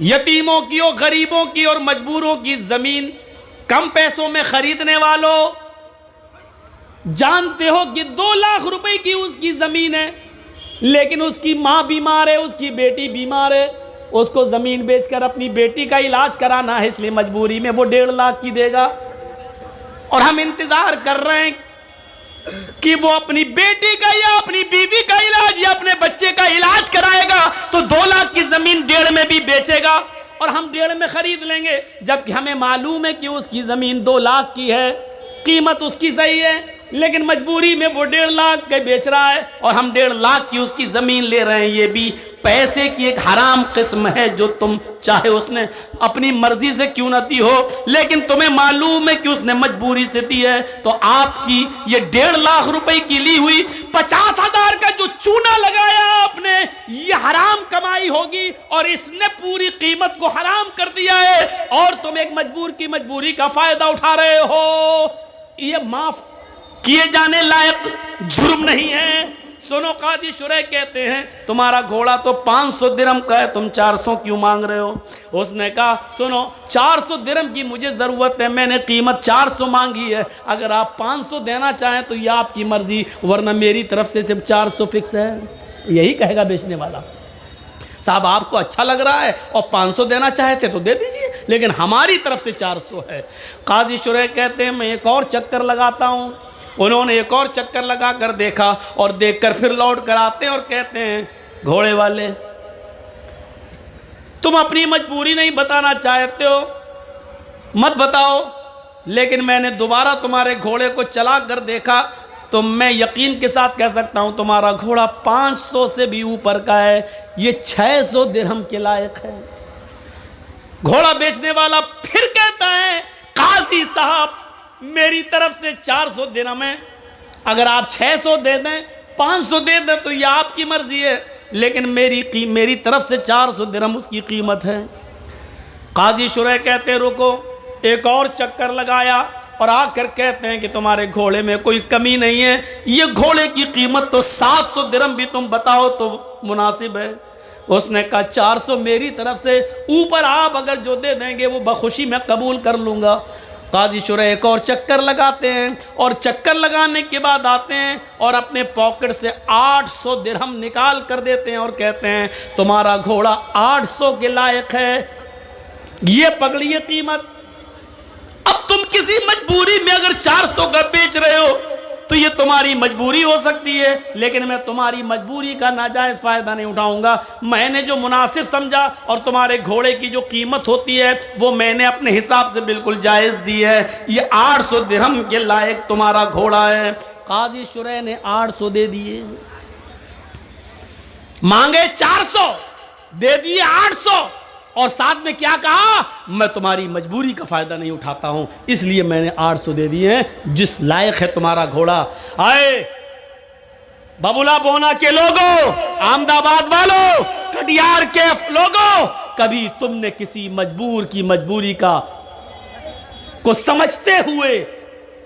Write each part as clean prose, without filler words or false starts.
यतीमों की और गरीबों की और मजबूरों की जमीन कम पैसों में खरीदने वालों, जानते हो कि 2 लाख रुपए की उसकी जमीन है, लेकिन उसकी माँ बीमार है, उसकी बेटी बीमार है, उसको जमीन बेचकर अपनी बेटी का इलाज कराना है, इसलिए मजबूरी में वो 1.5 लाख की देगा। और हम इंतजार कर रहे हैं कि वो अपनी बेटी का या अपनी बीवी का इलाज या अपने बच्चे का इलाज कराएगा, तो 2 लाख की जमीन 1.5 में भी बेचेगा और हम 1.5 में खरीद लेंगे, जबकि हमें मालूम है कि उसकी जमीन 2 लाख की है, कीमत उसकी सही है, लेकिन मजबूरी में वो 1.5 लाख के बेच रहा है और हम 1.5 लाख की उसकी जमीन ले रहे हैं। ये भी पैसे की एक हराम किस्म है, जो तुम चाहे उसने अपनी मर्जी से क्यों न दी हो, लेकिन तुम्हें मालूम है कि उसने मजबूरी से दी है। तो आपकी ये 1.5 लाख रुपए की ली हुई 50,000 का जो चूना लगाया आपने, ये हराम कमाई होगी और इसने पूरी कीमत को हराम कर दिया है और तुम एक मजबूर की मजबूरी का फायदा उठा रहे हो। ये माफ किए जाने लायक जुर्म नहीं है। सुनो, काजी शुरैह कहते हैं तुम्हारा घोड़ा तो 500 दिरहम का है, तुम 400 क्यों मांग रहे हो? उसने कहा सुनो, 400 दिरहम की मुझे ज़रूरत है, मैंने कीमत 400 मांगी है, अगर आप 500 देना चाहें तो यह आपकी मर्जी, वरना मेरी तरफ से सिर्फ 400 फिक्स है। यही कहेगा बेचने वाला। साहब आपको अच्छा लग रहा है और 500 देना चाहते तो दे दीजिए, लेकिन हमारी तरफ से 400 है। काजी शुरैह कहते हैं मैं एक और चक्कर लगाता हूँ। उन्होंने एक और चक्कर लगा कर देखा और देखकर फिर लौट कर आते हैं और कहते हैं घोड़े वाले, तुम अपनी मजबूरी नहीं बताना चाहते हो, मत बताओ, लेकिन मैंने दोबारा तुम्हारे घोड़े को चला कर देखा तो मैं यकीन के साथ कह सकता हूं तुम्हारा घोड़ा 500 से भी ऊपर का है, ये 600 दिरहम के लायक है। घोड़ा बेचने वाला फिर कहता है काजी साहब मेरी तरफ से 400 दिरहम है, अगर आप 600 दे दें 500 दे दें तो यह आपकी मर्जी है, लेकिन मेरी तरफ से 400 दिरहम उसकी कीमत है। काजी शुरैह कहते रुको, एक और चक्कर लगाया और आकर कहते हैं कि तुम्हारे घोड़े में कोई कमी नहीं है, ये घोड़े की कीमत तो 700 दिरहम भी तुम बताओ तो मुनासिब है। उसने कहा 400 मेरी तरफ से, ऊपर आप अगर जो दे देंगे वो बखुशी मैं कबूल कर लूँगा। काजी शुरैह एक और चक्कर लगाते हैं और चक्कर लगाने के बाद आते हैं और अपने पॉकेट से 800 दिरहम निकाल कर देते हैं और कहते हैं तुम्हारा घोड़ा 800 के लायक है, ये पकड़िए कीमत। अब तुम किसी मजबूरी में अगर 400 का बेच रहे हो तो ये तुम्हारी मजबूरी हो सकती है, लेकिन मैं तुम्हारी मजबूरी का नाजायज़ फ़ायदा नहीं उठाऊंगा। मैंने जो मुनासिब समझा और तुम्हारे घोड़े की जो कीमत होती है वो मैंने अपने हिसाब से बिल्कुल जायज़ दी है, ये 800 दिरहम के लायक तुम्हारा घोड़ा है। काजी शुरैह ने 800 दे दिए, मांगे 400 दे दिए 800 और साथ में क्या कहा, मैं तुम्हारी मजबूरी का फायदा नहीं उठाता हूं, इसलिए मैंने 800 दे दिए हैं, जिस लायक है तुम्हारा घोड़ा। आए बबुला बोना के लोगों, अहमदाबाद वालों, कटियार के लोगों, कभी तुमने किसी मजबूर की मजबूरी को समझते हुए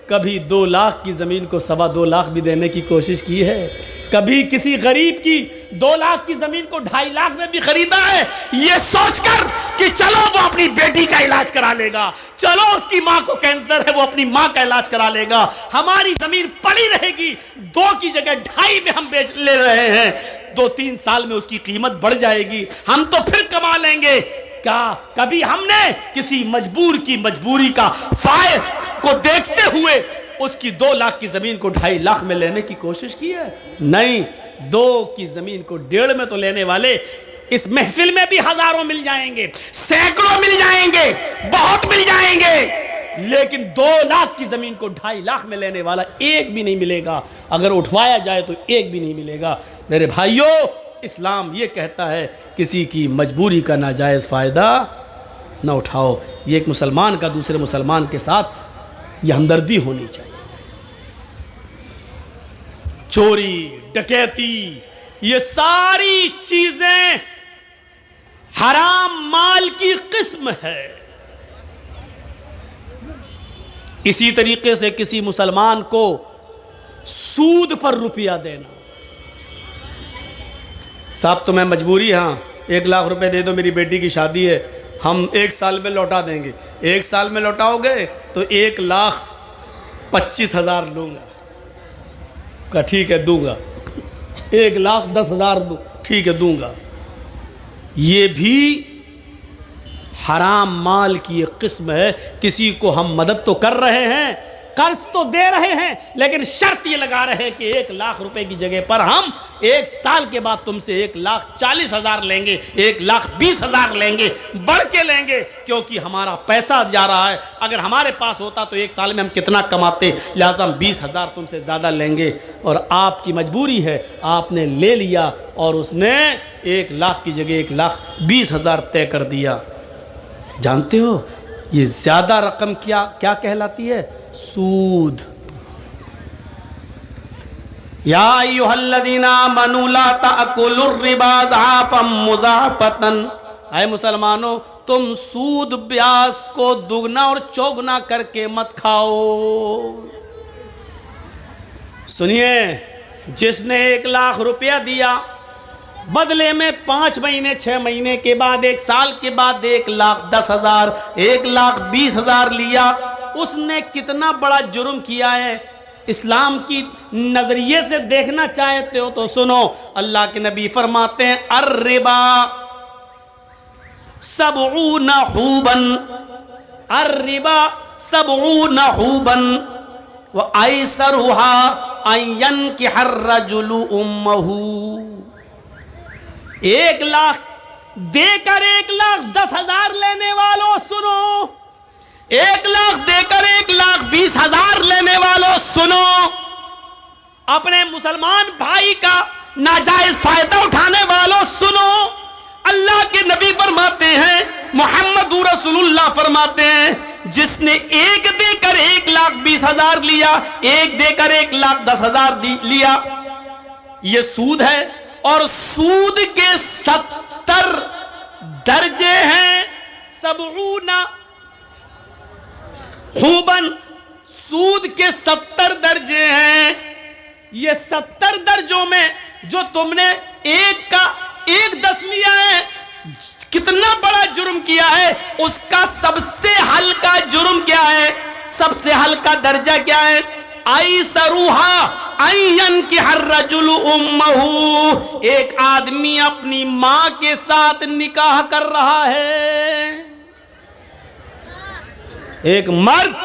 कभी 2 लाख की जमीन को 2.25 लाख भी देने की कोशिश की है? कभी किसी गरीब की 2 लाख की जमीन को 2.5 लाख में भी खरीदा है, ये सोचकर कि चलो वो अपनी बेटी का इलाज करा लेगा, चलो उसकी माँ को कैंसर है वो अपनी माँ का इलाज करा लेगा, हमारी जमीन पड़ी रहेगी, 2 की जगह 2.5 में हम बेच ले रहे हैं, 2-3 साल में उसकी कीमत बढ़ जाएगी, हम तो फिर कमा लेंगे। क्या कभी हमने किसी मजबूर की मजबूरी का फायदा को देखते हुए उसकी 2 लाख की जमीन को 2.5 लाख में लेने की कोशिश की है? नहीं, 2 की जमीन को 1.5 में तो लेने वाले इस महफिल में भी हजारों मिल जाएंगे, सैकड़ों मिल जाएंगे, बहुत मिल जाएंगे, लेकिन 2 लाख की जमीन को 2.5 लाख में लेने वाला एक भी नहीं मिलेगा। अगर उठवाया जाए तो एक भी नहीं मिलेगा। मेरे भाइयों, इस्लाम ये कहता है किसी की मजबूरी का नाजायज़ फ़ायदा न उठाओ। ये एक मुसलमान का दूसरे मुसलमान के साथ ये हमदर्दी होनी चाहिए। चोरी, डकैती, ये सारी चीजें हराम माल की किस्म है। इसी तरीके से किसी मुसलमान को सूद पर रुपया देना, साहब तुम्हें मजबूरी, हाँ 1,00,000 रुपए दे दो, मेरी बेटी की शादी है, हम 1 साल में लौटा देंगे। 1 साल में लौटाओगे तो 1,25,000 लूँगा। कहा ठीक है दूंगा। 1,10,000 दूँ, ठीक है दूंगा। ये भी हराम माल की एक किस्म है। किसी को हम मदद तो कर रहे हैं, कर्ज तो दे रहे हैं, लेकिन शर्त ये लगा रहे हैं कि 1,00,000 रुपए की जगह पर हम 1 साल के बाद तुमसे 1,40,000 लेंगे, 1,20,000 लेंगे, बढ़ के लेंगे, क्योंकि हमारा पैसा जा रहा है। अगर हमारे पास होता तो 1 साल में हम कितना कमाते, लिहाजा हम 20,000 तुमसे ज़्यादा लेंगे। और आपकी मजबूरी है, आपने ले लिया और उसने 1,00,000 की जगह 1,20,000 तय कर दिया। जानते हो ये ज़्यादा रकम क्या क्या कहलाती है? सूद। या अय्युहल्लज़ीना आमनू ला ताकुलुर रिबा ज़आफ़न मुज़ाफ़तन। ऐ मुसलमानों, तुम सूद ब्याज को दुगना और चौगुना करके मत खाओ। सुनिए, जिसने 1,00,000 रुपया दिया, बदले में 5 महीने 6 महीने के बाद 1 साल के बाद 1,10,000 1,20,000 लिया, उसने कितना बड़ा जुर्म किया है। इस्लाम की नजरिए से देखना चाहते हो तो सुनो, अल्लाह के नबी फरमाते हैं अर्रिबा सबऊन हुबन, अर्रिबा सबऊन हुबन व ऐसरुहा अयन की हर रजुलु उम्महू। 1,00,000 देकर 1,10,000 लेने वालों सुनो, 1,00,000 देकर 1,20,000 लेने वालों सुनो, अपने मुसलमान भाई का नाजायज फायदा उठाने वालों सुनो। अल्लाह के नबी फरमाते हैं, मोहम्मद रसूलुल्लाह फरमाते हैं, जिसने 1 देकर 1,20,000 लिया, 1 देकर 1,10,000 लिया, यह सूद है। और सूद के 70 दर्जे हैं। सबऊना हुबन, सूद के 70 दर्जे हैं। ये 70 दर्जों में जो तुमने 1 लिया है, कितना बड़ा जुर्म किया है। उसका सबसे हल्का जुर्म क्या है, सबसे हल्का दर्जा क्या है? ऐसरुहा अय्यन की हर रजुल उम्महू, एक आदमी अपनी मां के साथ निकाह कर रहा है। एक मर्द,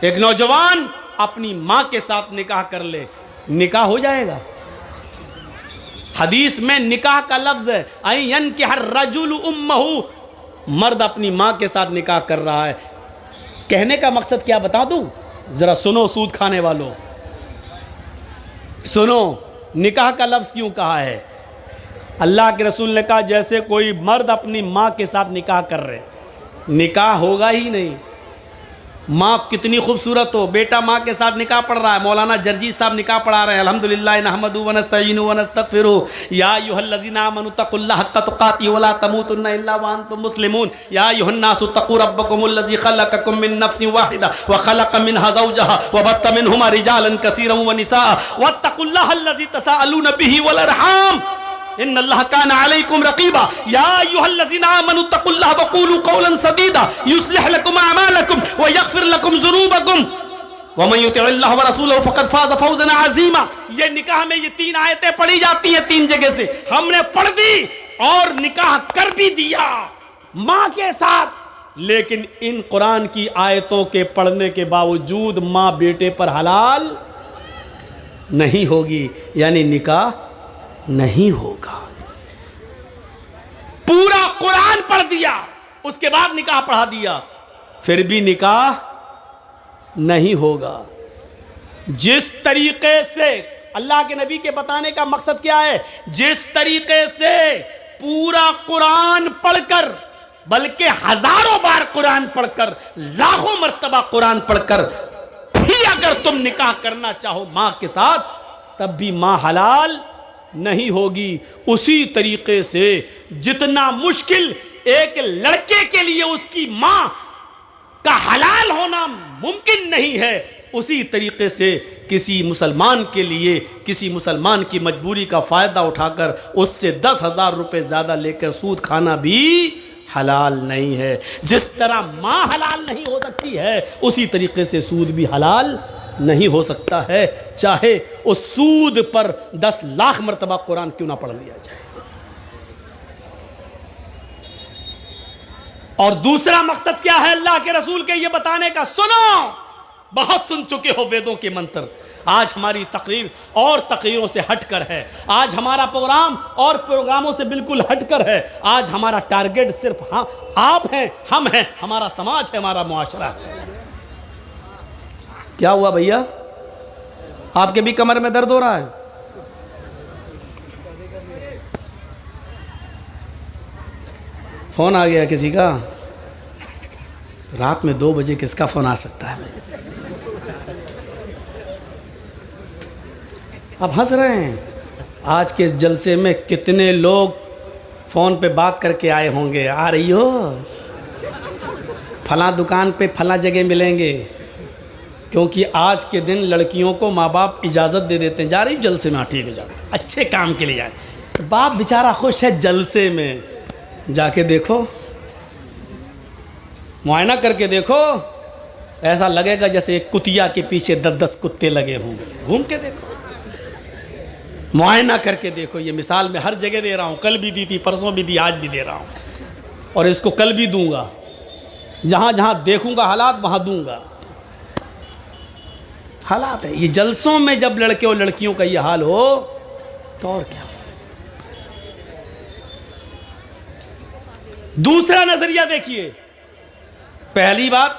एक नौजवान अपनी मां के साथ निकाह कर ले, निकाह हो जाएगा। हदीस में निकाह का लफ्ज है अय्यन की हर रजुल उम्महू, मर्द अपनी मां के साथ निकाह कर रहा है। कहने का मकसद क्या बता दूं, जरा सुनो सूद खाने वालों, सुनो निकाह का लफ्ज क्यों कहा है। अल्लाह के रसूल ने कहा जैसे कोई मर्द अपनी माँ के साथ निकाह कर रहे, निकाह होगा ही नहीं। माँ कितनी खूबसूरत हो, बेटा माँ के साथ निकाह पढ़ रहा है। मौलाना जर्जी साहब निकाह पढ़ा रहे हैं। अल्हम्दुलिल्लाह नहमदु व नस्तईनु व नस्तगफिरु या अय्युहल्लज़ीना आमनु तक़ुल्लाह हक़्क़ तुक़ातिही व ला तमूतुन्ना इल्ला व अंतुम मुस्लिमून। या अय्युहन्नासु तक़ू रब्बकुमुल्लज़ी ख़लक़कुम मिन नफ़्सिन वाहिदा व ख़लक़ मिन्हा ज़ौजहा व बस्स मिन्हुमा रिजालन कसीरन व निसाअ वत्तक़ुल्लाहल्लज़ी तसाअलूना बिही वल अरहाम इन्नल्लाह काना अलैकुम रक़ीबा। या अय्युहल्लज़ीना आमनु तक़ुल्लाह व क़ूलू क़ौलन सदीदा युस्लिह लकुम अमालकुम व यग़फ़िर लकुम ज़ुनूबकुम व मन युतिइल्लाह व रसूलहु फ़क़द फ़ाज़ फ़ौज़न अज़ीमा। ये निकाह में ये 3 आयतें पढ़ी जाती हैं 3 जगह से, हमने पढ़ दी और निकाह कर भी दिया माँ के साथ। लेकिन इन कुरान की आयतों के पढ़ने के बावजूद माँ बेटे पर हलाल नहीं होगी, यानी निकाह नहीं होगा। पूरा कुरान पढ़ दिया, उसके बाद निकाह पढ़ा दिया, फिर भी निकाह नहीं होगा। जिस तरीके से अल्लाह के नबी के बताने का मकसद क्या है, जिस तरीके से पूरा कुरान पढ़कर, बल्कि हजारों बार कुरान पढ़कर, लाखों मर्तबा कुरान पढ़कर भी अगर तुम निकाह करना चाहो मां के साथ, तब भी मां हलाल नहीं होगी। उसी तरीके से जितना मुश्किल एक लड़के के लिए उसकी मां का हलाल होना मुमकिन नहीं है, उसी तरीके से किसी मुसलमान के लिए किसी मुसलमान की मजबूरी का फ़ायदा उठाकर उससे 10,000 रुपये ज़्यादा लेकर सूद खाना भी हलाल नहीं है। जिस तरह माँ हलाल नहीं हो सकती है उसी तरीके से सूद भी हलाल नहीं हो सकता है, चाहे उस सूद पर 10 लाख मरतबा कुरान क्यों ना पढ़ लिया जाए। और दूसरा मकसद क्या है अल्लाह के रसूल के ये बताने का, सुनो, बहुत सुन चुके हो वेदों के मंत्र। आज हमारी तकरीर और तकरीरों से हटकर है, आज हमारा प्रोग्राम और प्रोग्रामों से बिल्कुल हटकर है। आज हमारा टारगेट सिर्फ आप हैं, हम हैं, हमारा समाज है, हमारा मुआशरा है। क्या हुआ भैया, आपके भी कमर में दर्द हो रहा है? फोन आ गया किसी का? रात में 2 बजे किसका फोन आ सकता है भाई? अब हंस रहे हैं। आज के इस जलसे में कितने लोग फ़ोन पे बात करके आए होंगे, आ रही हो, फलां दुकान पे फलां जगह मिलेंगे। क्योंकि आज के दिन लड़कियों को माँ बाप इजाज़त दे देते हैं, जा रही जलसे में, हाँ ठीक है जाओ, अच्छे काम के लिए जाए। बाप बेचारा खुश है जलसे में, जाके देखो, मुआयना करके देखो, ऐसा लगेगा जैसे एक कुतिया के पीछे 10-10 कुत्ते लगे होंगे। घूम के देखो, मुआयना करके देखो। ये मिसाल मैं हर जगह दे रहा हूँ, कल भी दी थी, परसों भी दी, आज भी दे रहा हूँ, और इसको कल भी दूंगा। जहाँ जहाँ देखूंगा हालात वहाँ दूंगा। हालात है ये जलसों में, जब लड़के और लड़कियों का ये हाल हो तो और क्या। दूसरा नजरिया देखिए, पहली बात,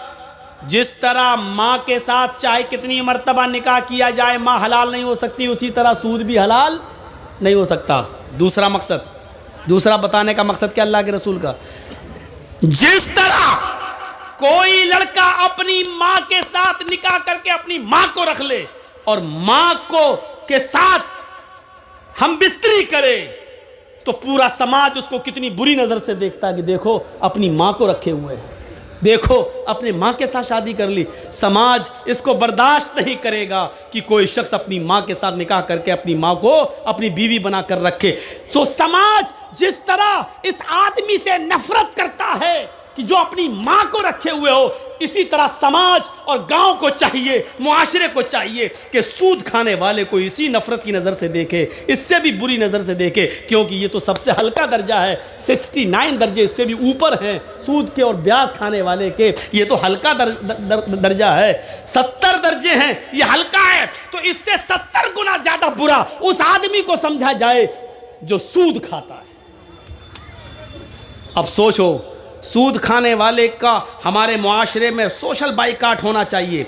जिस तरह माँ के साथ चाहे कितनी मर्तबा निकाह किया जाए माँ हलाल नहीं हो सकती, उसी तरह सूद भी हलाल नहीं हो सकता। दूसरा मकसद, दूसरा बताने का मकसद क्या अल्लाह के रसूल का, जिस तरह कोई लड़का अपनी माँ के साथ निकाह करके अपनी माँ को रख ले और माँ को के साथ हम बिस्तरी करे तो पूरा समाज उसको कितनी बुरी नजर से देखता है कि देखो अपनी माँ को रखे हुए हैं, देखो अपनी माँ के साथ शादी कर ली। समाज इसको बर्दाश्त नहीं करेगा कि कोई शख्स अपनी माँ के साथ निकाह करके अपनी माँ को अपनी बीवी बनाकर रखे। तो समाज जिस तरह इस आदमी से नफरत करता है कि जो अपनी माँ को रखे हुए हो, इसी तरह समाज और गांव को चाहिए, मुआशरे को चाहिए कि सूद खाने वाले को इसी नफरत की नज़र से देखे, इससे भी बुरी नज़र से देखे, क्योंकि ये तो सबसे हल्का दर्जा है। 69 दर्जे इससे भी ऊपर हैं सूद के और ब्याज खाने वाले के, ये तो हल्का दर्जा है। 70 दर्जे हैं, ये हल्का है, तो इससे 70 गुना ज़्यादा बुरा उस आदमी को समझा जाए जो सूद खाता है। अब सोचो, सूद खाने वाले का हमारे मुआशरे में सोशल बाइकाट होना चाहिए।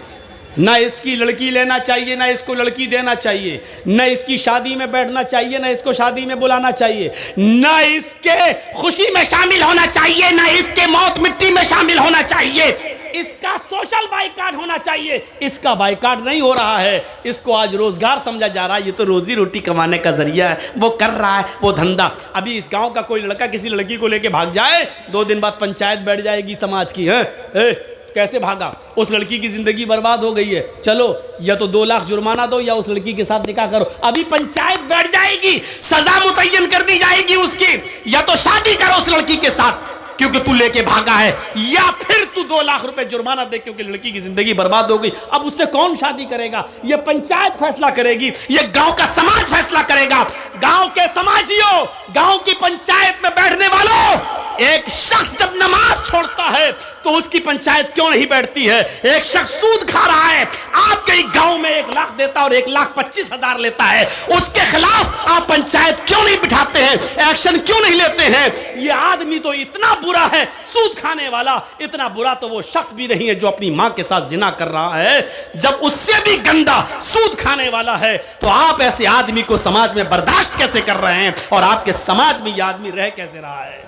ना इसकी लड़की लेना चाहिए, ना इसको लड़की देना चाहिए, ना इसकी शादी में बैठना चाहिए, ना इसको शादी में बुलाना चाहिए, ना इसके खुशी में शामिल होना चाहिए, ना इसके मौत मिट्टी में शामिल होना चाहिए। इसका सोशल बाइकाट होना चाहिए। इसका बाइकाट नहीं हो रहा है, इसको आज रोजगार समझा जा रहा है, ये तो रोजी रोटी कमाने का जरिया है, वो कर रहा है वो धंधा। अभी इस गांव का कोई लड़का किसी लड़की को लेके भाग जाए, 2 दिन बाद पंचायत बैठ जाएगी समाज की, है कैसे भागा, उस लड़की की जिंदगी बर्बाद हो गई है, चलो या तो 2 लाख जुर्माना दो या उस लड़की के साथ निकाह करो। अभी पंचायत बैठ जाएगी, सजा मुतय्यन कर दी जाएगी उसकी, या तो शादी करो उस लड़की के साथ क्योंकि तू लेके भागा है, या फिर तू 2 लाख रुपए जुर्माना दे क्योंकि लड़की की जिंदगी बर्बाद हो गई। अब उससे कौन शादी करेगा? ये पंचायत फैसला करेगी, ये गांव का समाज फैसला करेगा। गांव के समाजियों, गांव की पंचायत में बैठने वालों, एक शख्स जब नमाज छोड़ता है तो उसकी पंचायत क्यों नहीं बैठती है? एक शख्स सूद खा रहा है, आपके गांव में 1 लाख देता है और 1,25,000 लेता है, उसके खिलाफ आप पंचायत क्यों नहीं बिठाते हैं? एक्शन क्यों नहीं लेते हैं? ये आदमी तो इतना बुरा है, सूद खाने वाला, इतना बुरा तो वो शख्स भी नहीं है जो अपनी मां के साथ जिना कर रहा है। जब उससे भी गंदा सूद खाने वाला है तो आप ऐसे आदमी को समाज में बर्दाश्त कैसे कर रहे हैं और आपके समाज में यह आदमी रह कैसे रहा है?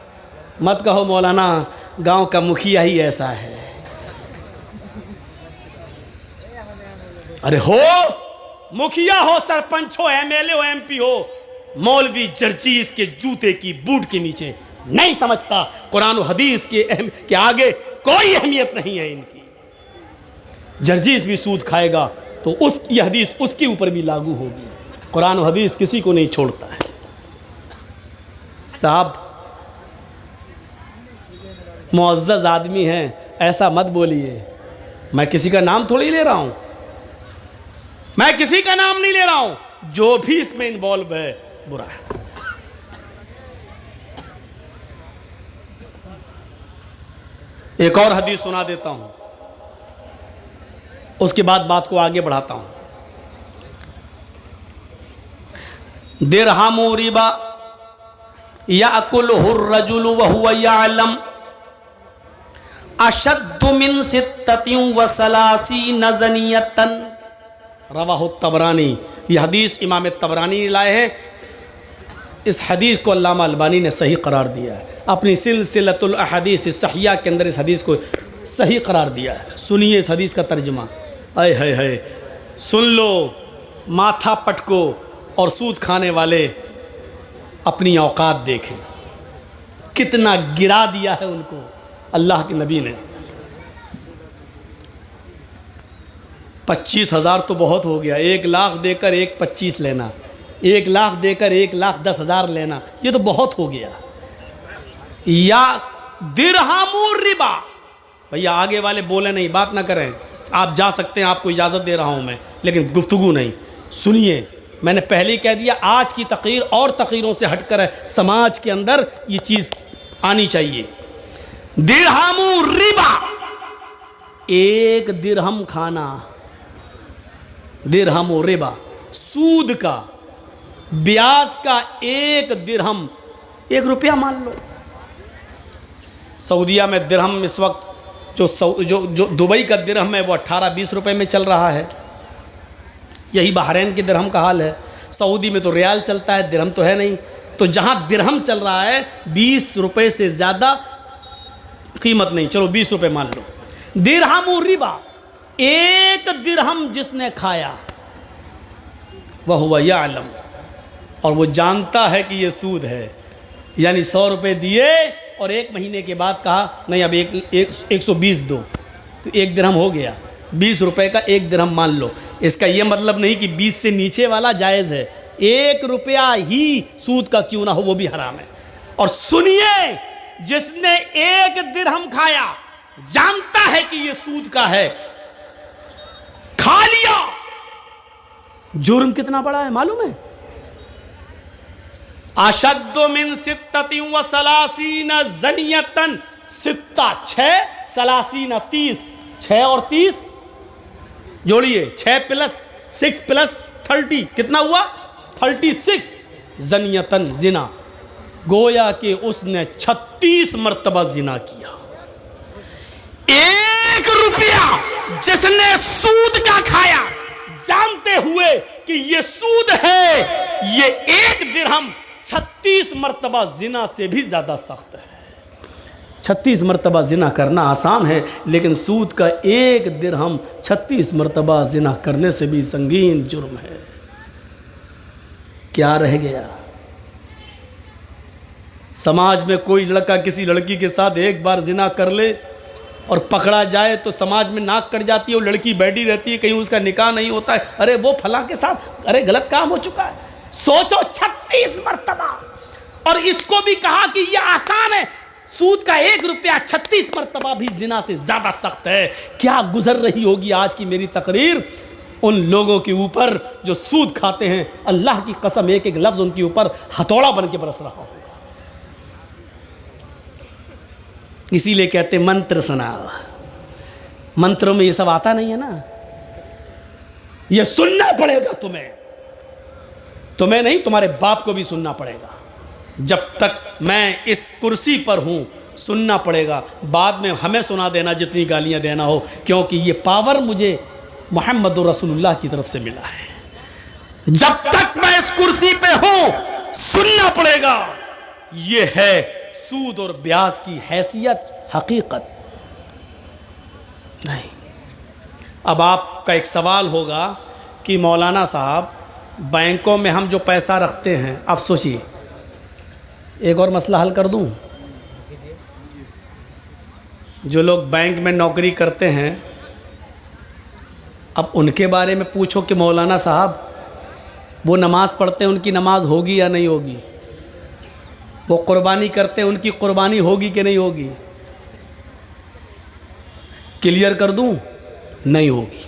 मत कहो मौलाना गांव का मुखिया ही ऐसा है। अरे हो मुखिया हो, सरपंच हो, एमएलए हो, एमपी हो, मौलवी जर्जीस के जूते की बूट के नीचे नहीं समझता, कुरान और हदीस के आगे कोई अहमियत नहीं है इनकी। जर्जीस भी सूद खाएगा तो उस ये हदीस उसके ऊपर भी लागू होगी। कुरान और हदीस किसी को नहीं छोड़ता है। साहब मुअज़्ज़ज़ आदमी हैं, ऐसा मत बोलिए। मैं किसी का नाम थोड़ी ले रहा हूं, मैं किसी का नाम नहीं ले रहा हूं, जो भी इसमें इन्वॉल्व है बुरा है। एक और हदीस सुना देता हूं, उसके बाद बात को आगे बढ़ाता हूं। दिरहमु रिबा याकुलहु अर्रजुलु व हुवा यअलम अशद्दु मिन सित्ततिन व सलासीन ज़नियतन, रवाहु तबरानी। यह हदीस इमाम तबरानी ने लाए हैं। इस हदीस को अल्लामा अलबानी ने सही करार दिया है, अपनी सिलसिलतुल अहदीस सहिया के अंदर इस हदीस को सही करार दिया है। सुनिए इस हदीस का तर्जुमा। आय हाय हाय, सुन लो, माथा पटको और सूद खाने वाले अपनी औकात देखें, कितना गिरा दिया है उनको अल्लाह के नबी ने। 25,000 तो बहुत हो गया, 1 लाख देकर 1,25,000 लेना, 1 लाख देकर 1,10,000 लेना, ये तो बहुत हो गया। या दिरहमु रिबा, भैया आगे वाले बोले नहीं, बात ना करें, आप जा सकते हैं, आपको इजाज़त दे रहा हूं मैं, लेकिन गुफ्तगू नहीं। सुनिए, मैंने पहले ही कह दिया, आज की तकरीर और तकरीरों से हटकर है, समाज के अंदर ये चीज़ आनी चाहिए। दिरहमु रिबा, 1 दिरहम खाना, दिरहमु रिबा, सूद का, ब्याज का 1 दिरहम, 1 रुपया मान लो। सऊदिया में दिरहम इस वक्त जो दुबई का दिरहम है वो 18-20 रुपए में चल रहा है। यही बहरैन के दिरहम का हाल है। सऊदी में तो रियाल चलता है, दिरहम तो है नहीं। तो जहाँ दिरहम चल रहा है 20 रुपए से ज़्यादा कीमत नहीं, चलो 20 रुपए मान लो। दिरहमु रिबा, 1 दिरहम जिसने खाया वह हुवा यअलम, और वो जानता है कि ये सूद है, यानी 100 रुपये दिए और 1 महीने के बाद कहा नहीं अब 120 दो, तो 1 दिरहम हो गया, 20 रुपये का 1 दिरहम मान लो। इसका ये मतलब नहीं कि 20 से नीचे वाला जायज़ है, 1 रुपया ही सूद का क्यों ना हो वो भी हराम है। और सुनिए, जिसने 1 दिरहम खाया जानता है कि ये सूद का है, खा लिया, जुर्म कितना बड़ा है मालूम है? अशद्दु मिन सित्ततिन व सलासीन ज़नियतन, सित्ता 6, सलासीन 30, 6 और 30 जोड़िए, 6 + 6 + 30 कितना हुआ? 36 ज़नियतन, जिना, गोया कि उसने 36 मरतबा जिना किया। 1 रुपया जिसने सूद का खाया जानते हुए कि ये सूद है, ये 1 दिरहम 36 मरतबा जिना से भी ज़्यादा सख्त है। 36 मरतबा जिना करना आसान है, लेकिन सूद का 1 दिरहम 36 मरतबा जिना करने से भी संगीन जुर्म है। क्या रह गया? समाज में कोई लड़का किसी लड़की के साथ 1 बार जिना कर ले और पकड़ा जाए तो समाज में नाक कट जाती है, वो लड़की बैठी रहती है, कहीं उसका निकाह नहीं होता है, अरे वो फलां के साथ अरे गलत काम हो चुका है। सोचो 36 मरतबा, और इसको भी कहा कि यह आसान है, सूद का 1 रुपया 36 मरतबा भी जिना से ज़्यादा सख्त है। क्या गुजर रही होगी आज की मेरी तकरीर उन लोगों के ऊपर जो सूद खाते हैं, अल्लाह की कसम एक एक लफ्ज़ उनके ऊपर हथौड़ा बन के बरस रहा होगा। इसीलिए कहते मंत्र सुनाओ, मंत्रों में ये सब आता नहीं है ना, ये सुनना पड़ेगा तुम्हें नहीं, तुम्हारे बाप को भी सुनना पड़ेगा। जब तक मैं इस कुर्सी पर हूं सुनना पड़ेगा, बाद में हमें सुना देना जितनी गालियां देना हो, क्योंकि ये पावर मुझे मोहम्मद रसूलुल्लाह की तरफ से मिला है। जब तक मैं इस कुर्सी पे हूं सुनना पड़ेगा। ये है सूद और ब्याज की हैसियत, हकीकत नहीं। अब आपका एक सवाल होगा कि मौलाना साहब बैंकों में हम जो पैसा रखते हैं, आप सोचिए, एक और मसला हल कर दूं, जो लोग बैंक में नौकरी करते हैं अब उनके बारे में पूछो कि मौलाना साहब वो नमाज़ पढ़ते हैं, उनकी नमाज होगी या नहीं होगी? वो कुर्बानी करते हैं, उनकी कुर्बानी होगी कि नहीं होगी? क्लियर कर दूं, नहीं होगी।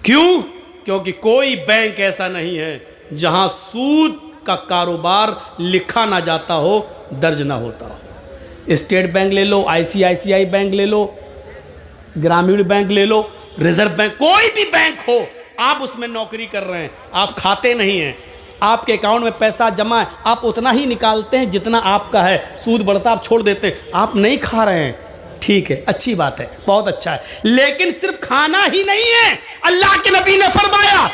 क्यों? क्योंकि कोई बैंक ऐसा नहीं है जहां सूद का कारोबार लिखा ना जाता हो, दर्ज ना होता हो। स्टेट बैंक ले लो, ICICI बैंक ले लो, ग्रामीण बैंक ले लो, रिजर्व बैंक, कोई भी बैंक हो, आप उसमें नौकरी कर रहे हैं, आप खाते नहीं हैं, आपके अकाउंट में पैसा जमा है, आप उतना ही निकालते हैं जितना आपका है, सूद बढ़ता आप छोड़ देते हैं, आप नहीं खा रहे हैं, ठीक है, अच्छी बात है, बहुत अच्छा है। लेकिन सिर्फ खाना ही नहीं है, अल्लाह के नबी ने फरमाया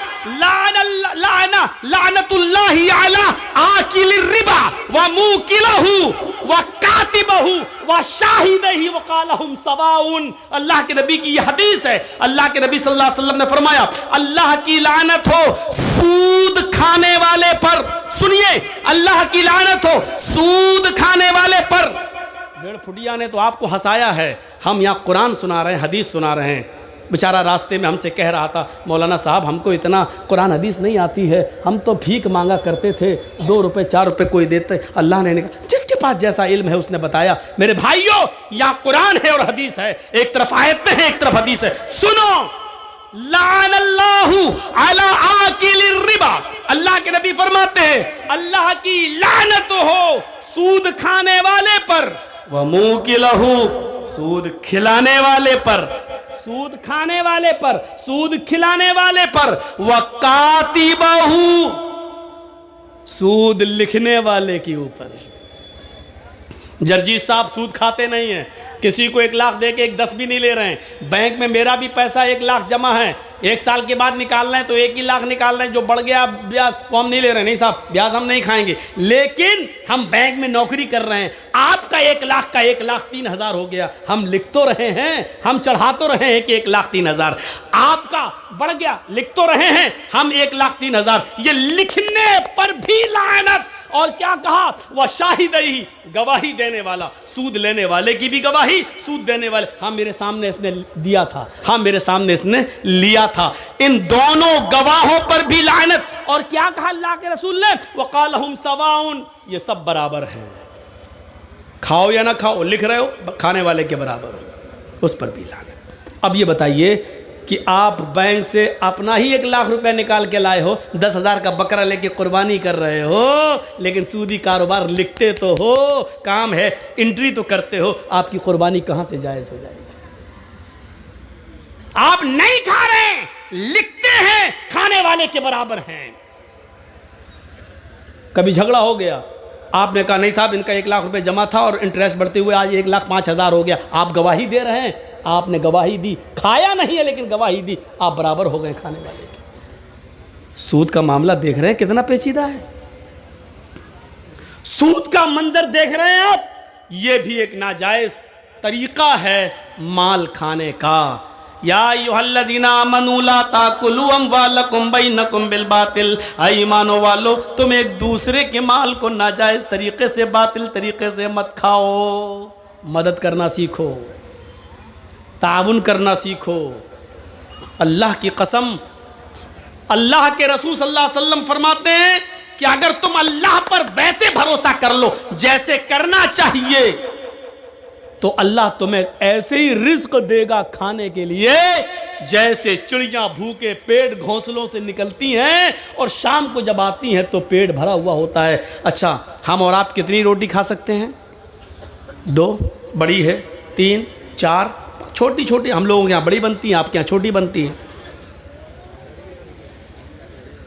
लानतुल्लाहि अला आकिलिर रिबा व मुकिलहु व कातिबहु व शाहिदही व क़ालहुम सवाउन। अल्लाह के नबी की यह हदीस है। अल्लाह के नबी सल्लल्लाहु अलैहि वसल्लम ने फरमाया अल्लाह की लानत हो सूद खाने वाले पर। सुनिए, अल्लाह की लानत हो सूद खाने वाले पर। डेढ़ फुटिया ने तो आपको हंसाया है, हम यहाँ कुरान सुना रहे हैं, हदीस सुना रहे हैं। बेचारा रास्ते में हमसे कह रहा था, मौलाना साहब हमको इतना कुरान हदीस नहीं आती है, हम तो भीख मांगा करते थे, 2 रुपए 4 रुपए कोई देते। अल्लाह ने कहा जिसके पास जैसा इल्म है उसने बताया। मेरे भाइयों, यहाँ कुरान है और हदीस है, एक तरफ आयतें हैं, एक तरफ हदीस है। सुनो, लानल्लाहु अला आकिलिर रिबा, अल्लाह के नबी फरमाते हैं अल्लाह की लानत हो सूद खाने वाले पर, व मुकिलहु, सूद खिलाने वाले पर, सूद खाने वाले पर, सूद खिलाने वाले पर, व कातिबहु, सूद लिखने वाले के ऊपर। जर्जी साहब सूद खाते नहीं हैं, किसी को 1 लाख दे के 10 भी नहीं ले रहे हैं। बैंक में मेरा भी पैसा 1 लाख जमा है, 1 साल के बाद निकालना है तो 1 ही लाख निकालना है, जो बढ़ गया ब्याज वो हम नहीं ले रहे हैं। नहीं साहब, ब्याज हम नहीं खाएंगे, लेकिन हम बैंक में नौकरी कर रहे हैं। आपका 1 लाख का 1,03,000 हो गया, हम लिख तो रहे हैं, हम चढ़ा तो रहे हैं कि 1,03,000, आपका बढ़ गया, लिख तो रहे हैं हम 1,03,000। ये लिखने पर भी लानत। और क्या कहा? वह शाहिदही, गवाही देने वाला, सूद लेने वाले की भी गवाही, सूद देने वाले। हाँ, मेरे सामने इसने दिया था, हाँ मेरे सामने इसने लिया था, इन दोनों गवाहों पर भी लानत। और क्या कहा अल्लाह के रसूल ने? वक़ालहुम सवाउन, ये सब बराबर हैं, खाओ या ना खाओ, लिख रहे हो खाने वाले के बराबर हो, उस पर भी लानत। अब ये बताइए कि आप बैंक से अपना ही 1 लाख रुपए निकाल के लाए हो, 10,000 का बकरा लेके कुर्बानी कर रहे हो, लेकिन सूदी कारोबार लिखते तो हो, काम है, एंट्री तो करते हो, आपकी कुर्बानी कहां से जायज हो जाएगी? आप नहीं खा रहे, लिखते हैं, खाने वाले के बराबर हैं। कभी झगड़ा हो गया, आपने कहा नहीं साहब इनका 1 लाख रुपए जमा था और इंटरेस्ट बढ़ते हुए आज 1,05,000 हो गया, आप गवाही दे रहे हैं, आपने गवाही दी, खाया नहीं है लेकिन गवाही दी, आप बराबर हो गए खाने वाले के। सूद का मामला देख रहे हैं कितना पेचीदा है, सूद का मंजर देख रहे हैं आप, ये भी एक नाजायज तरीका है माल खाने का। या अय्युहल्लज़ीना आमनू ला ताकुलू अम्वालकुम बैनकुम बिल बातिल, ईमानो वालो तुम एक दूसरे के माल को नाजायज तरीके से, बातिल तरीके से मत खाओ। मदद करना सीखो, ताउन करना सीखो। अल्लाह की कसम, अल्लाह के रसूल सल्लल्लाहु अलैहि वसल्लम फरमाते हैं कि अगर तुम अल्लाह पर वैसे भरोसा कर लो जैसे करना चाहिए, तो अल्लाह तुम्हें ऐसे ही रिज्क देगा खाने के लिए जैसे चिड़ियां भूखे पेट घोंसलों से निकलती हैं और शाम को जब आती हैं तो पेट भरा हुआ होता है। अच्छा, हम और आप कितनी रोटी खा सकते हैं? 2 बड़ी है, 3 4 छोटी छोटी। हम लोगों के यहाँ बड़ी बनती हैं, आपके यहाँ छोटी बनती है।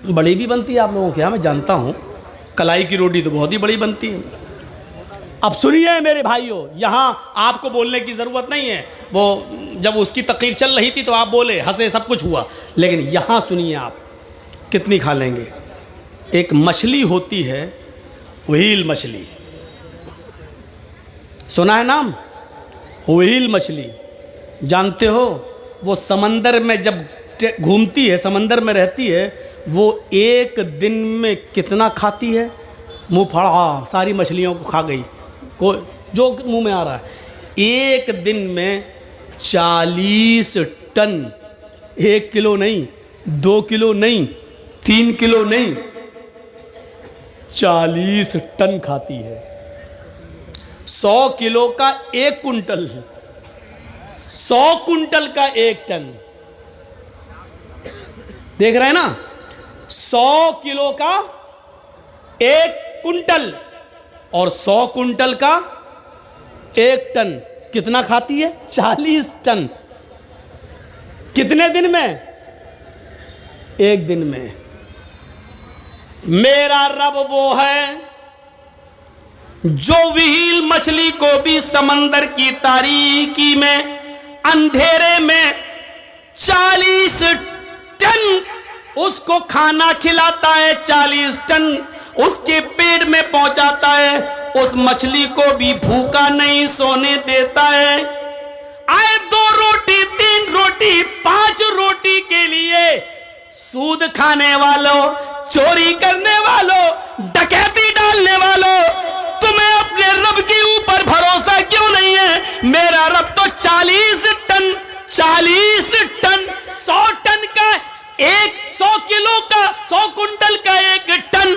बड़ी भी बनती है आप लोगों के यहाँ, मैं जानता हूँ। कलाई की रोटी तो बहुत ही बड़ी बनती है। अब सुनिए मेरे भाइयों, यहाँ आपको बोलने की ज़रूरत नहीं है, वो जब उसकी तकरीर चल रही थी तो आप बोले, हंसे, सब कुछ हुआ, लेकिन यहाँ सुनिए आप कितनी खा लेंगे। एक मछली होती है, व्हेल मछली, सुना है नाम? व्हेल मछली, जानते हो? वो समंदर में जब घूमती है, समंदर में रहती है, वो एक दिन में कितना खाती है? मुँह फाड़ा सारी मछलियों को खा गई, को जो मुंह में आ रहा है। एक दिन में 40 टन, 1 किलो नहीं, 2 किलो नहीं, 3 किलो नहीं, 40 टन खाती है। 100 किलो का 1 कुंटल, 100 कुंटल का 1 टन, देख रहे हैं ना? 100 किलो का 1 कुंटल और 100 कुंटल का 1 टन कितना खाती है? 40 टन। कितने दिन में? 1 दिन में। मेरा रब वो है जो व्हील मछली को भी समंदर की तारीकी में, अंधेरे में 40 टन उसको खाना खिलाता है, 40 टन उसके पेट में पहुंचाता है। उस मछली को भी भूखा नहीं सोने देता है। आए 2 रोटी, 3 रोटी, 5 रोटी के लिए सूद खाने वालों, चोरी करने वालों, डकैती डालने वालों, तुम्हें अपने रब के ऊपर भरोसा क्यों नहीं है? मेरा रब तो 40 टन, 40 टन, 100 टन का 100 किलो का, 100 कुंटल का 1 टन,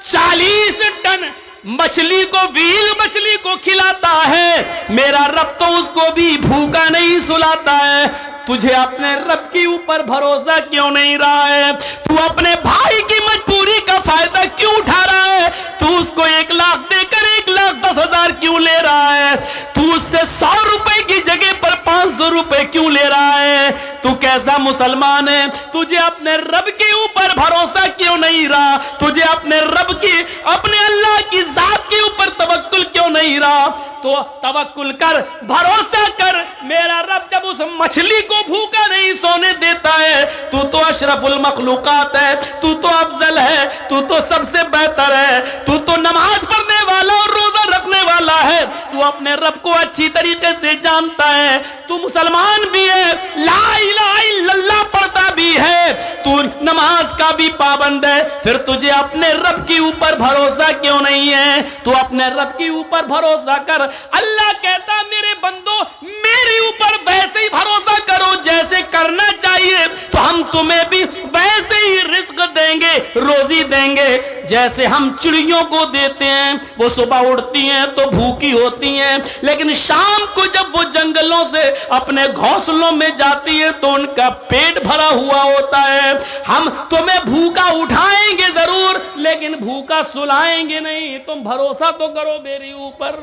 40 टन मछली को, व्हील मछली को खिलाता है। मेरा रब तो उसको भी भूखा नहीं सुलाता है। तुझे अपने रब के ऊपर भरोसा क्यों नहीं रहा है? तू अपने भाई की मजबूरी का फायदा क्यों उठा रहा है? तू उसको 1 लाख देकर 1,10,000 क्यों ले रहा है? तू उससे 100 रुपए की जगह पर 500 रुपए क्यों ले रहा है? तू कैसा मुसलमान है? तुझे अपने रब के ऊपर भरोसा क्यों नहीं रहा? तुझे अपने रब की, अपने अल्लाह की जात के ऊपर तवक्कुल क्यों नहीं रहा? तो तवक्कुल कर, भरोसा कर। मेरा रब जब उस मछली को भूखा नहीं सोने देता है, तू तो अशरफुल मखलूकात है, तू तो अफजल है, तू तो सबसे बेहतर है, तू तो नमाज पढ़ने वाला और रोजा रखने वाला है, तू अपने रब को अच्छी तरीके से जानता है, तू मुसलमान भी है, ला इलाहा इल्लल्लाह पढ़ता भी है, तू नमाज का भी पाबंद है, फिर तुझे अपने रब के ऊपर भरोसा क्यों नहीं है? तू अपने रब के ऊपर भरोसा कर। अल्लाह कहता मेरे बंदो मेरे ऊपर वैसे ही भरोसा करो जैसे करना चाहिए, तो हम तुम्हें भी वैसे ही रिस्क देंगे, रोजी देंगे, जैसे हम चिड़ियों को देते हैं। वो सुबह उड़ती हैं तो भूखी होती हैं, लेकिन शाम को जब वो जंगलों से अपने घोंसलों में जाती है तो उनका पेट भरा हुआ होता है। हम तुम्हें भूखा उठाएंगे जरूर, लेकिन भूखा सुलाएंगे नहीं। तुम भरोसा तो करो मेरे ऊपर।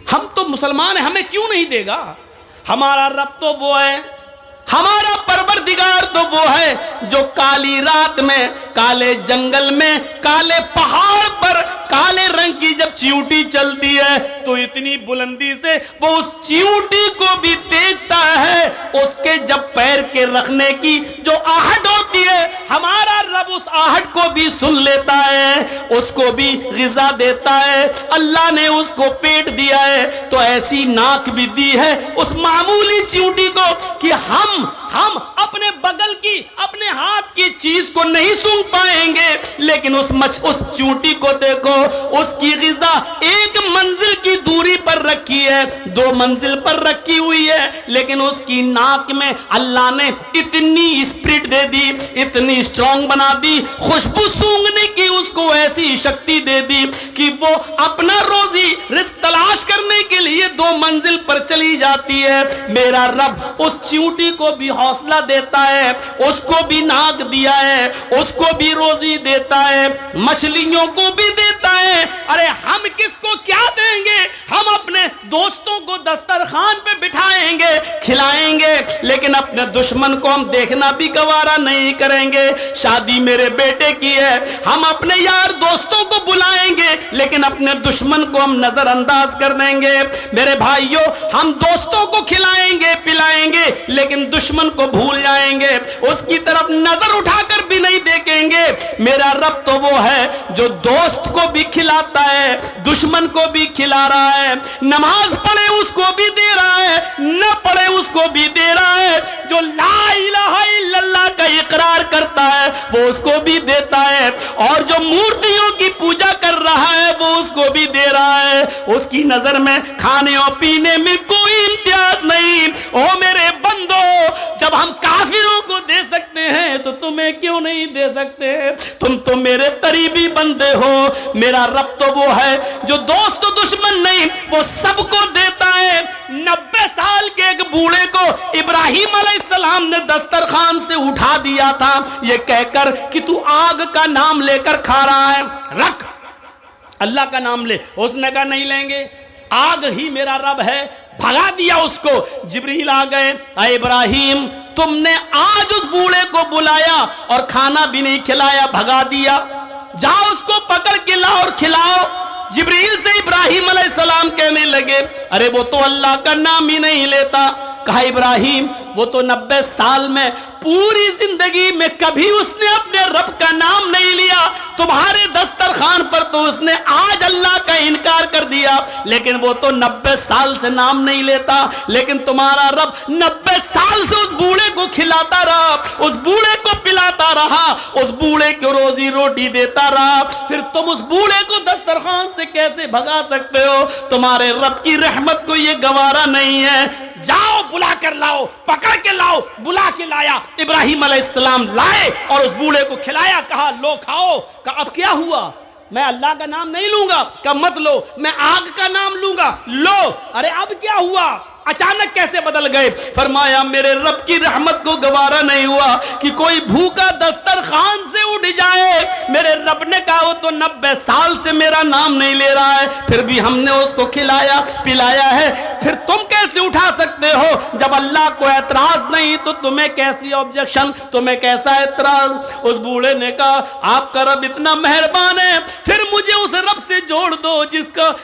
हम तो मुसलमान हैं, हमें क्यों नहीं देगा? हमारा रब तो वो है, हमारा परवरदिगार तो वो है जो काली रात में, काले जंगल में, काले पहाड़ पर काले रंग की जब चींटी चलती है तो इतनी बुलंदी से वो उस चींटी को भी देखता है। उसके जब पैर के रखने की जो आहट होती है, हमारा रब उस आहट को भी सुन लेता है, उसको भी ग़िज़ा देता है। अल्लाह ने उसको पेट दिया है तो ऐसी नाक भी दी है उस मामूली चींटी को कि हम अपने बगल की, अपने हाथ की चीज को नहीं सूंघ पाएंगे, लेकिन उस चींटी को देखो, उसकी ग़िज़ा 1 मंजिल की दूरी पर रखी है, 2 मंजिल पर रखी हुई है, लेकिन उसकी नाक में अल्लाह ने इतनी स्पिरिट दे दी, इतनी स्ट्रांग बना दी, खुशबू सूंघने की उसको ऐसी शक्ति दे दी कि वो अपना रोजी रिस्क तलाश करने के लिए 2 मंजिल पर चली जाती है। मेरा रब उस चींटी को भी हौसला देता है, उसको भी नाक दिया है, उसको भी रोजी देता है, मछलियों को भी देता है। अरे हम किसको क्या देंगे? हम अपने दोस्तों को दस्तरखान पे बिठाएंगे, खिलाएंगे, लेकिन अपने दुश्मन को हम देखना भी गवारा नहीं करेंगे। शादी मेरे बेटे की है, हम अपने यार दोस्तों को बुलाएंगे, लेकिन अपने दुश्मन को हम नजरअंदाज कर देंगे। मेरे भाइयों, हम दोस्तों को खिलाएंगे, पिलाएंगे, लेकिन दुश्मन को भूल जाएंगे, उसकी तरफ नजर उठाकर भी नहीं देखेंगे। मेरा रब तो वो है जो दोस्त को भी खिलाता है, दुश्मन को भी खिला रहा है, नमाज पढ़े उसको भी दे रहा है, न पढ़े उसको भी दे रहा है, जो ला इलाहा इल्लल्लाह का इकरार करता है वो उसको भी देता है, और जो मूर्तियों की पूजा कर रहा है वो उसको भी दे रहा है। उसकी नजर में खाने और पीने में कोई इम्तियाज नहीं। ओ मेरे बंदो, जब हम काफिरों को दे सकते हैं तो तुम्हें क्यों नहीं दे सकते? तुम तो मेरे करीबी बंदे हो। मेरा रब तो वो है जो दोस्त दुश्मन नहीं, वो सबको देता है। 90 साल के एक बूढ़े को इब्राहिम अलैहिस्सलाम ने दस्तरखान से उठा दिया था, ये कहकर कि तू आग का नाम लेकर खा रहा है, रख, अल्लाह का नाम ले। उसने कहा नहीं लेंगे, आग ही मेरा रब है। भगा दिया उसको। जिब्रील आ गए, अरे इब्राहिम, तुमने आज उस बूढ़े को बुलाया और खाना भी नहीं खिलाया, भगा दिया, जाओ उसको पकड़ के लाओ और खिलाओ। जिब्रील से इब्राहिम अलैहिस्सलाम कहने लगे, अरे वो तो अल्लाह का नाम ही नहीं लेता। कहा इब्राहिम, वो तो 90 साल में पूरी जिंदगी में कभी उसने अपने रब का नाम नहीं लिया। तुम्हारे दस्तरखान पर तो उसने आज अल्लाह का इनकार कर दिया, लेकिन वो तो 90 साल से नाम नहीं लेता। लेकिन तुम्हारा रब 90 साल से उस बूढ़े को खिलाता रहा, उस बूढ़े को पिलाता रहा, उस बूढ़े को रोजी रोटी देता रहा। फिर तुम उस बूढ़े को दस्तरखान से कैसे भगा सकते हो? तुम्हारे रब की रहमत को ये गवारा नहीं है। जाओ बुला कर लाओ, पकड़ के लाओ। बुला के लाया, इब्राहिम अलैहिस्सलाम लाए और उस बूढ़े को खिलाया। कहा लो खाओ। कहा अब क्या हुआ? मैं अल्लाह का नाम नहीं लूंगा। कहा मत लो, मैं आग का नाम लूंगा। लो। अरे अब क्या हुआ? अचानक कैसे बदल गए? फरमाया मेरे रब की रहमत को गवारा नहीं हुआ कि कोई भूखा दस्तरखान से उठ जाए। मेरे रब ने कहा वो तो 90 साल से मेरा नाम नहीं ले रहा है, फिर भी हमने उसको खिलाया पिलाया है। फिर तुम कैसे उठा सकते हो? जब अल्लाह को एतराज नहीं तो तुम्हें कैसी ऑब्जेक्शन, तुम्हें कैसा एतराज? उस बूढ़े ने कहा आपका रब इतना मेहरबान है, फिर मुझे उस रब से जोड़ दो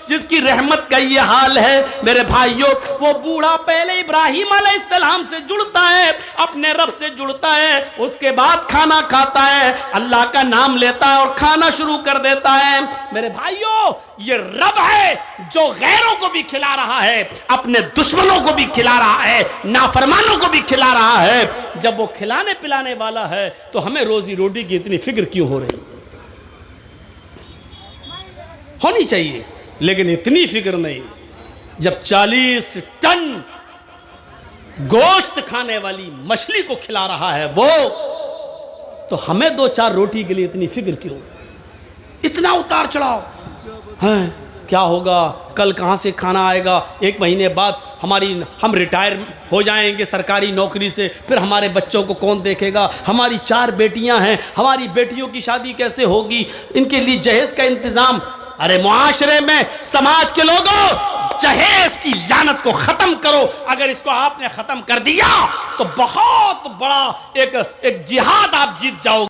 जिसकी रहमत का ये हाल है। मेरे भाइयों, वो बूढ़ा पहले इब्राहिम अलैहिस्सलाम से जुड़ता है, अपने रब से जुड़ता है, उसके बाद खाना खाता है, अल्लाह का नाम लेता है और खाना शुरू कर देता है। मेरे भाइयों, ये रब है जो गैरों को भी खिला रहा है, अपने दुश्मनों को भी खिला रहा है, नाफरमानों को भी खिला रहा है। जब वो खिलाने पिलाने वाला है तो हमें रोजी रोटी की इतनी फिक्र क्यों हो रही? होनी चाहिए, लेकिन इतनी फिक्र नहीं। जब 40 टन गोश्त खाने वाली मछली को खिला रहा है वो, तो हमें 2-4 रोटी के लिए इतनी फिक्र क्यों? इतना उतार चढ़ाव है। क्या होगा? कल कहाँ से खाना आएगा? 1 महीने बाद हम रिटायर हो जाएंगे सरकारी नौकरी से, फिर हमारे बच्चों को कौन देखेगा? हमारी 4 बेटियां हैं, हमारी बेटियों की शादी कैसे होगी? इनके लिए जहेज का इंतजाम। अरे मुआशरे में, समाज के लोगों, जहेज की लानत को खत्म करो। अगर इसको आपने खत्म कर दिया तो बहुत बड़ा एक जिहाद आप जीत जाओगे।